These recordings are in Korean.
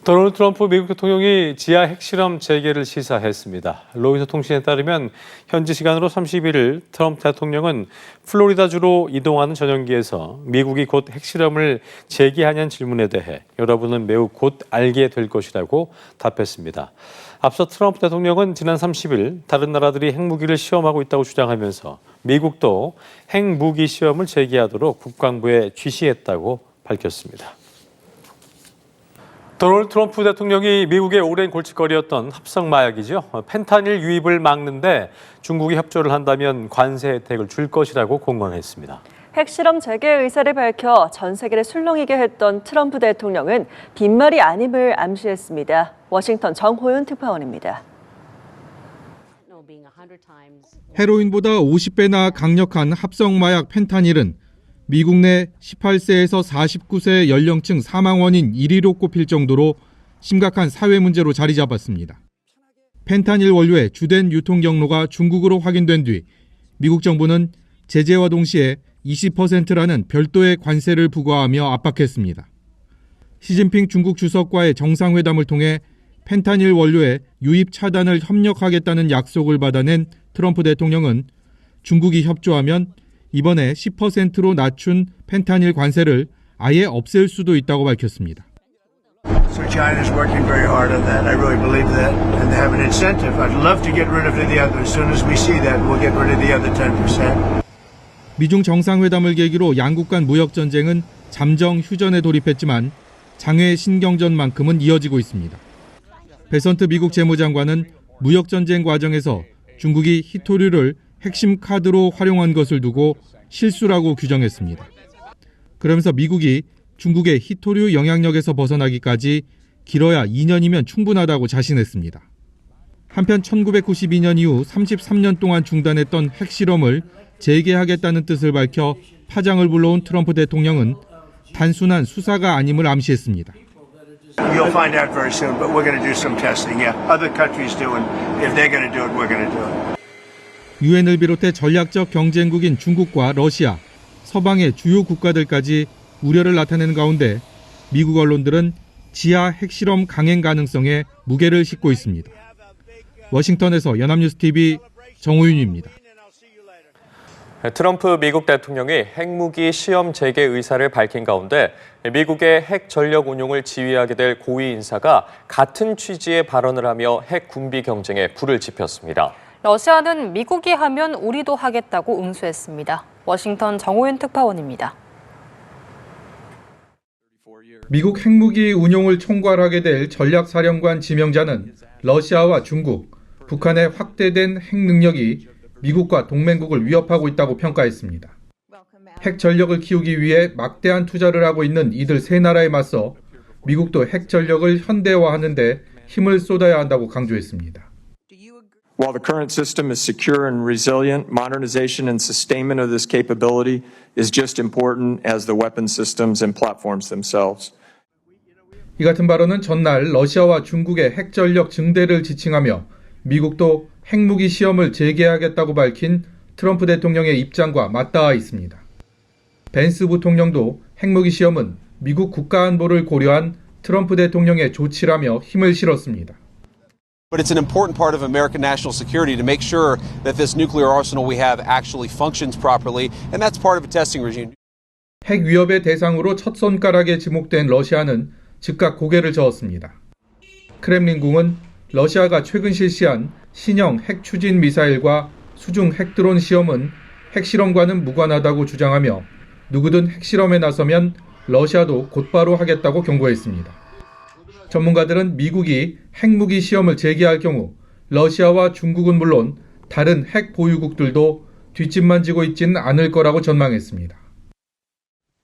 도널드 트럼프 미국 대통령이 지하 핵실험 재개를 시사했습니다. 로이터 통신에 따르면 현지 시간으로 31일 트럼프 대통령은 플로리다주로 이동하는 전용기에서 미국이 곧 핵실험을 재개하냐는 질문에 대해 여러분은 매우 곧 알게 될 것이라고 답했습니다. 앞서 트럼프 대통령은 지난 30일 다른 나라들이 핵무기를 시험하고 있다고 주장하면서 미국도 핵무기 시험을 재개하도록 국방부에 지시했다고 밝혔습니다. 도널드 트럼프 대통령이 미국의 오랜 골칫거리였던 합성 마약이죠. 펜타닐 유입을 막는데 중국이 협조를 한다면 관세 혜택을 줄 것이라고 공언했습니다. 핵실험 재개 의사를 밝혀 전 세계를 술렁이게 했던 트럼프 대통령은 빈말이 아님을 암시했습니다. 워싱턴 정호윤 특파원입니다. 헤로인보다 50배나 강력한 합성 마약 펜타닐은 미국 내 18세에서 49세 연령층 사망 원인 1위로 꼽힐 정도로 심각한 사회 문제로 자리 잡았습니다. 펜타닐 원료의 주된 유통 경로가 중국으로 확인된 뒤 미국 정부는 제재와 동시에 20%라는 별도의 관세를 부과하며 압박했습니다. 시진핑 중국 주석과의 정상회담을 통해 펜타닐 원료의 유입 차단을 협력하겠다는 약속을 받아낸 트럼프 대통령은 중국이 협조하면 이번에 10%로 낮춘 펜타닐 관세를 아예 없앨 수도 있다고 밝혔습니다. So China is working very hard on that. I really believe that, and they have an incentive. I'd love to get rid of the other. As soon as we see that, we'll get rid of the other 10%. 미중 정상회담을 계기로 양국 간 무역 전쟁은 잠정 휴전에 돌입했지만 장외 신경전만큼은 이어지고 있습니다. 베선트 미국 재무장관은 무역 전쟁 과정에서 중국이 히토류를 핵심 카드로 활용한 것을 두고 실수라고 규정했습니다. 그러면서 미국이 중국의 히토류 영향력에서 벗어나기까지 길어야 2년이면 충분하다고 자신했습니다. 한편 1992년 이후 33년 동안 중단했던 핵실험을 재개하겠다는 뜻을 밝혀 파장을 불러온 트럼프 대통령은 단순한 수사가 아님을 암시했습니다. You'll find out very soon, but we're going to do some testing. Yeah, other countries do, and if they're going to do it, we're going to do it. 유엔을 비롯해 전략적 경쟁국인 중국과 러시아, 서방의 주요 국가들까지 우려를 나타내는 가운데 미국 언론들은 지하 핵실험 강행 가능성에 무게를 싣고 있습니다. 워싱턴에서 연합뉴스TV 정호윤입니다. 트럼프 미국 대통령이 핵무기 시험 재개 의사를 밝힌 가운데 미국의 핵 전력 운용을 지휘하게 될 고위 인사가 같은 취지의 발언을 하며 핵 군비 경쟁에 불을 지폈습니다. 러시아는 미국이 하면 우리도 하겠다고 응수했습니다. 워싱턴 정호윤 특파원입니다. 미국 핵무기 운용을 총괄하게 될 전략사령관 지명자는 러시아와 중국, 북한의 확대된 핵 능력이 미국과 동맹국을 위협하고 있다고 평가했습니다. 핵 전력을 키우기 위해 막대한 투자를 하고 있는 이들 세 나라에 맞서 미국도 핵 전력을 현대화하는 데 힘을 쏟아야 한다고 강조했습니다. While the current system is secure and resilient, modernization and sustainment of this capability is just important as the weapon systems and platforms themselves. 이 같은 발언은 전날 러시아와 중국의 핵 전력 증대를 지칭하며 미국도 핵무기 시험을 재개하겠다고 밝힌 트럼프 대통령의 입장과 맞닿아 있습니다. 벤스 부통령도 핵무기 시험은 미국 국가안보를 고려한 트럼프 대통령의 조치라며 힘을 실었습니다. But it's an important part of American national security to make sure that this nuclear arsenal we have actually functions properly, and that's part of a testing regime. 핵 위협의 대상으로 첫 손가락에 지목된 러시아는 즉각 고개를 저었습니다. 크렘린궁은 러시아가 최근 실시한 신형 핵 추진 미사일과 수중 핵드론 시험은 핵실험과는 무관하다고 주장하며 누구든 핵실험에 나서면 러시아도 곧바로 하겠다고 경고했습니다. 전문가들은 미국이 핵무기 시험을 재개할 경우 러시아와 중국은 물론 다른 핵 보유국들도 뒷짐만 지고 있지는 않을 거라고 전망했습니다.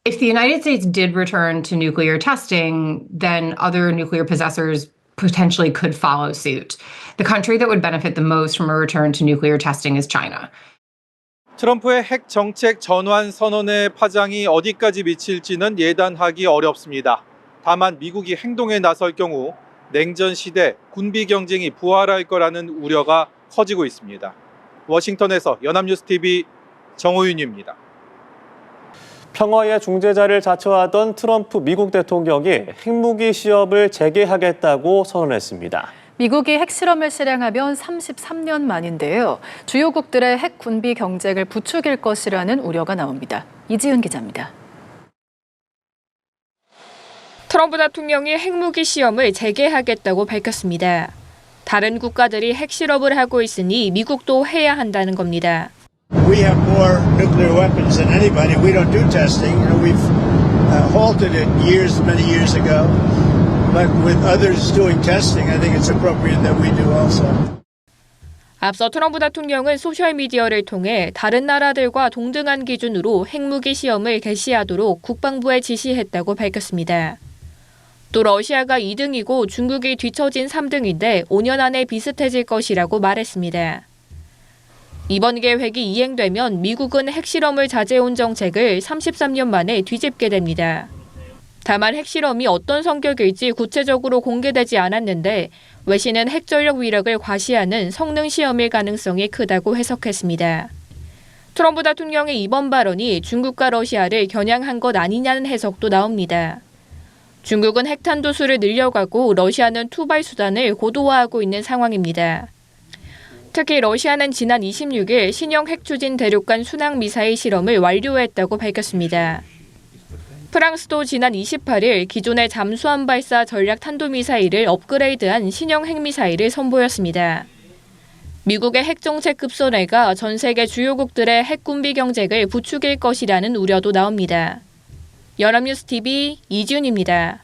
If the United States did return to nuclear testing, then other nuclear possessors potentially could follow suit. The country that would benefit the most from a return to nuclear testing is China. 트럼프의 핵 정책 전환 선언의 파장이 어디까지 미칠지는 예단하기 어렵습니다. 다만 미국이 행동에 나설 경우 냉전 시대 군비 경쟁이 부활할 거라는 우려가 커지고 있습니다. 워싱턴에서 연합뉴스TV 정호윤입니다. 평화의 중재자를 자처하던 트럼프 미국 대통령이 핵무기 시험을 재개하겠다고 선언했습니다. 미국이 핵실험을 실행하면 33년 만인데요. 주요국들의 핵 군비 경쟁을 부추길 것이라는 우려가 나옵니다. 이지은 기자입니다. 트럼프 대통령이 핵무기 시험을 재개하겠다고 밝혔습니다. 다른 국가들이 핵실험을 하고 있으니 미국도 해야 한다는 겁니다. We have more nuclear weapons than anybody. We don't do testing. We've halted it many years ago. But with others doing testing, I think it's appropriate that we do also. 앞서 트럼프 대통령은 소셜미디어를 통해 다른 나라들과 동등한 기준으로 핵무기 시험을 개시하도록 국방부에 지시했다고 밝혔습니다. 또 러시아가 2등이고 중국이 뒤처진 3등인데 5년 안에 비슷해질 것이라고 말했습니다. 이번 계획이 이행되면 미국은 핵실험을 자제해온 정책을 33년 만에 뒤집게 됩니다. 다만 핵실험이 어떤 성격일지 구체적으로 공개되지 않았는데 외신은 핵전력 위력을 과시하는 성능 시험일 가능성이 크다고 해석했습니다. 트럼프 대통령의 이번 발언이 중국과 러시아를 겨냥한 것 아니냐는 해석도 나옵니다. 중국은 핵탄두수를 늘려가고 러시아는 투발 수단을 고도화하고 있는 상황입니다. 특히 러시아는 지난 26일 신형 핵추진 대륙간 순항미사일 실험을 완료했다고 밝혔습니다. 프랑스도 지난 28일 기존의 잠수함 발사 전략 탄도미사일을 업그레이드한 신형 핵미사일을 선보였습니다. 미국의 핵정책 급선회가 전 세계 주요국들의 핵군비 경쟁을 부추길 것이라는 우려도 나옵니다. 연합뉴스TV 이지훈입니다.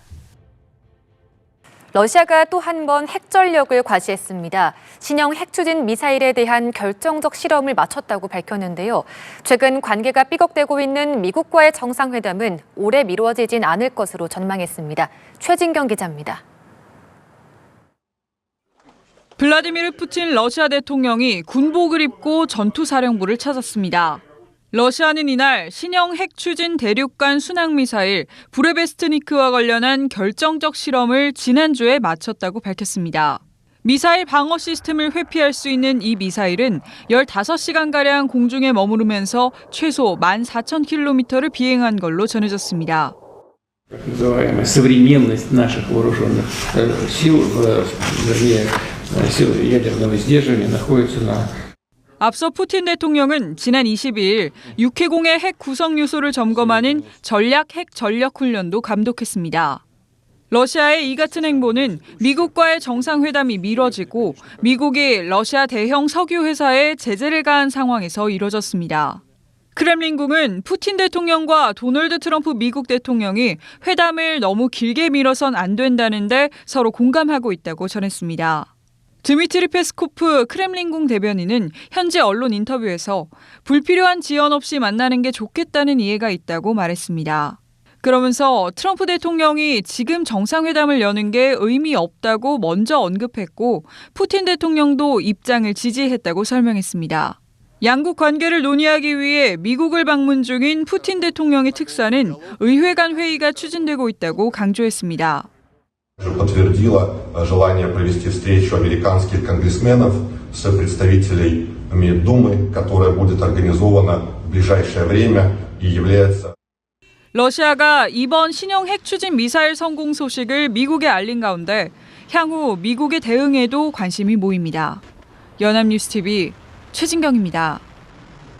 러시아가 또 한 번 핵전력을 과시했습니다. 신형 핵추진 미사일에 대한 결정적 실험을 마쳤다고 밝혔는데요. 최근 관계가 삐걱대고 있는 미국과의 정상회담은 오래 미뤄지진 않을 것으로 전망했습니다. 최진경 기자입니다. 블라디미르 푸틴 러시아 대통령이 군복을 입고 전투사령부를 찾았습니다. 러시아는 이날 신형 핵추진 대륙간 순항미사일 부레베스트니크와 관련한 결정적 실험을 지난주에 마쳤다고 밝혔습니다. 미사일 방어 시스템을 회피할 수 있는 이 미사일은 15시간가량 공중에 머무르면서 최소 14,000km를 비행한 걸로 전해졌습니다. современность наших вооруженных сил, сил ядерного сдерживания находится на 앞서 푸틴 대통령은 지난 22일 육해공의 핵 구성 요소를 점검하는 전략 핵 전력 훈련도 감독했습니다. 러시아의 이 같은 행보는 미국과의 정상회담이 미뤄지고 미국이 러시아 대형 석유 회사에 제재를 가한 상황에서 이뤄졌습니다. 크렘린궁은 푸틴 대통령과 도널드 트럼프 미국 대통령이 회담을 너무 길게 미뤄선 안 된다는데 서로 공감하고 있다고 전했습니다. 드미트리 페스코프 크렘린궁 대변인은 현지 언론 인터뷰에서 불필요한 지연 없이 만나는 게 좋겠다는 이해가 있다고 말했습니다. 그러면서 트럼프 대통령이 지금 정상회담을 여는 게 의미 없다고 먼저 언급했고 푸틴 대통령도 입장을 지지했다고 설명했습니다. 양국 관계를 논의하기 위해 미국을 방문 중인 푸틴 대통령의 특사는 의회 간 회의가 추진되고 있다고 강조했습니다. подтвердила желание провести встречу американских конгрессменов с представителями Думы, которая будет организована в ближайшее время и является. 러시아가 이번 신형 핵추진 미사일 성공 소식을 미국에 알린 가운데 향후 미국의 대응에도 관심이 모입니다. 연합뉴스TV 최진경입니다.